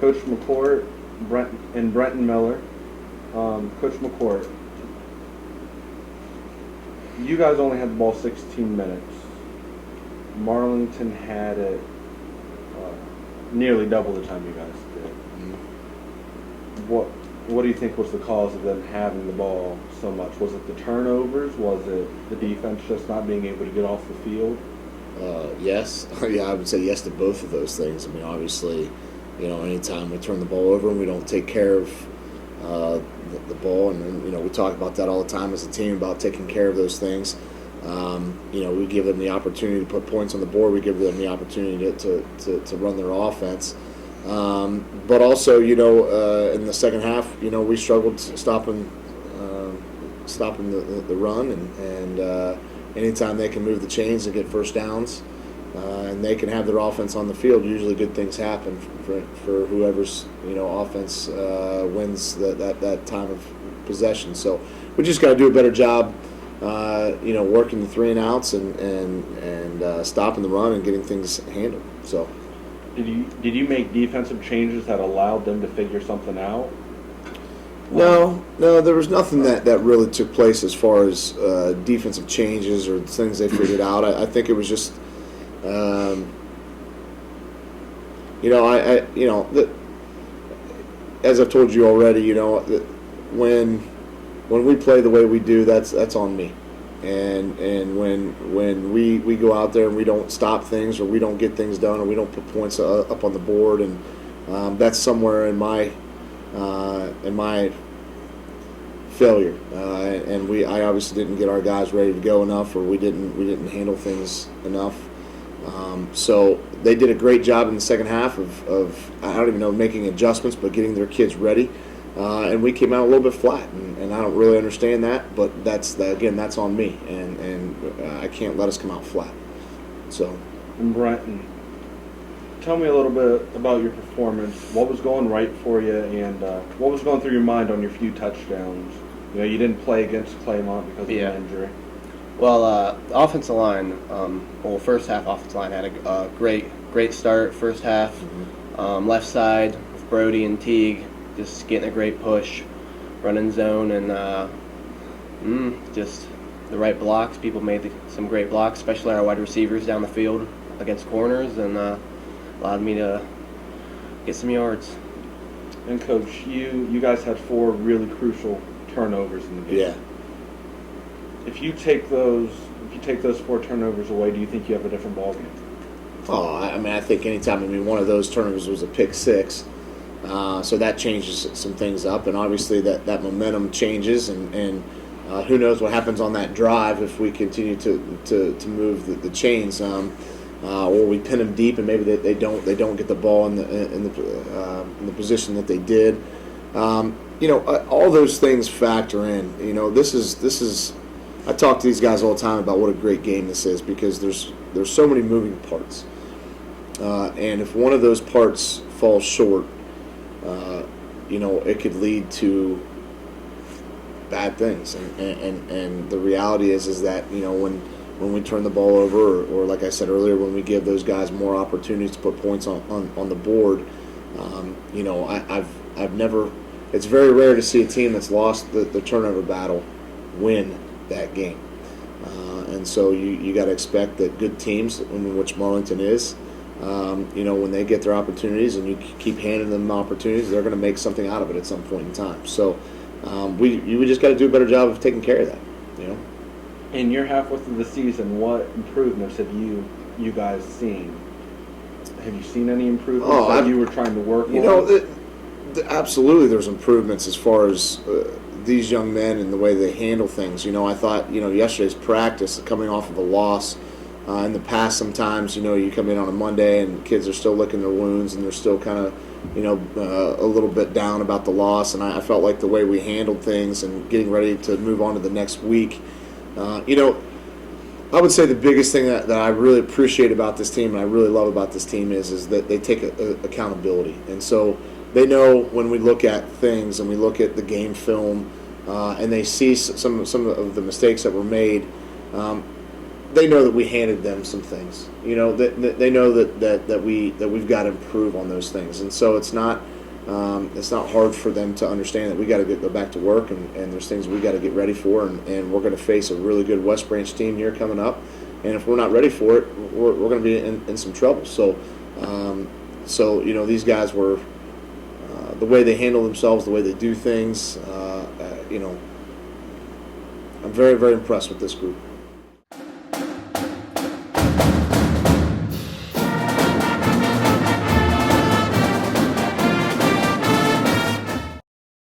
Coach McCourt, Brenton Miller. Coach McCourt, you guys only had the ball 16 minutes. Marlington had it nearly double the time you guys did. What do you think was the cause of them having the ball so much? Was it the turnovers? Was it the defense just not being able to get off the field? Yes. Yeah, I would say yes to both of those things. I mean, obviously, anytime we turn the ball over and we don't take care of the ball, and we talk about that all the time as a team about taking care of those things. We give them the opportunity to put points on the board. We give them the opportunity to run their offense. But also, in the second half, we struggled stopping the run, and anytime they can move the chains and get first downs, and they can have their offense on the field, usually good things happen for whoever's offense wins that time of possession. So we just got to do a better job, working the 3 and outs and stopping the run and getting things handled. So. Did you make defensive changes that allowed them to figure something out? No, there was nothing that really took place as far as defensive changes or things they figured out. I think it was just, as I've told you already, when we play the way we do, that's on me. And when we go out there and we don't stop things, or we don't get things done, or we don't put points up on the board, and that's somewhere in my failure. And I obviously didn't get our guys ready to go enough, or we didn't handle things enough. So they did a great job in the second half of I don't even know, making adjustments, but getting their kids ready. And we came out a little bit flat, and I don't really understand that, but that's on me, and I can't let us come out flat. So. And Brenton, tell me a little bit about your performance. What was going right for you, and what was going through your mind on your few touchdowns? You didn't play against Claymont because of an injury. Well, the offensive line, first half offensive line had a great start first half. Mm-hmm. Left side with Brody and Teague, just getting a great push, running zone, and just the right blocks. People made some great blocks, especially our wide receivers down the field against corners, and allowed me to get some yards. And Coach, you guys had 4 really crucial turnovers in the game. Yeah. If you take those 4 turnovers away, do you think you have a different ballgame? Oh, I think anytime. One of those turnovers was a pick 6. So that changes some things up, and obviously that momentum changes, and who knows what happens on that drive if we continue to move the chains, or we pin them deep and maybe they don't get the ball in the position that they did. All those things factor in. This is I talk to these guys all the time about what a great game this is, because there's so many moving parts, and if one of those parts falls short, it could lead to bad things. And the reality is that, when we turn the ball over, or like I said earlier, when we give those guys more opportunities to put points on the board, I've never. It's very rare to see a team that's lost the turnover battle win that game. And so you got to expect that good teams, in which Marlington is, when they get their opportunities and you keep handing them opportunities, they're going to make something out of it at some point in time. So we just got to do a better job of taking care of that. In your halfway through the season, what improvements have you guys seen? Have you seen any improvements that you were trying to work on? Absolutely, there's improvements as far as these young men and the way they handle things. I thought, yesterday's practice, coming off of a loss, in the past sometimes, you come in on a Monday and kids are still licking their wounds and they're still kind of, a little bit down about the loss. And I felt like the way we handled things and getting ready to move on to the next week, I would say the biggest thing that I really appreciate about this team and I really love about this team is that they take accountability. And so they know when we look at things and we look at the game film and they see some of the mistakes that were made, they know that we handed them some things. You know, that they know that we've got to improve on those things, and so it's not hard for them to understand that we got to go back to work, and there's things we got to get ready for, and we're going to face a really good West Branch team here coming up, and if we're not ready for it, we're going to be in some trouble. So, you know, these guys were the way they handle themselves, the way they do things. You know, I'm very, very impressed with this group.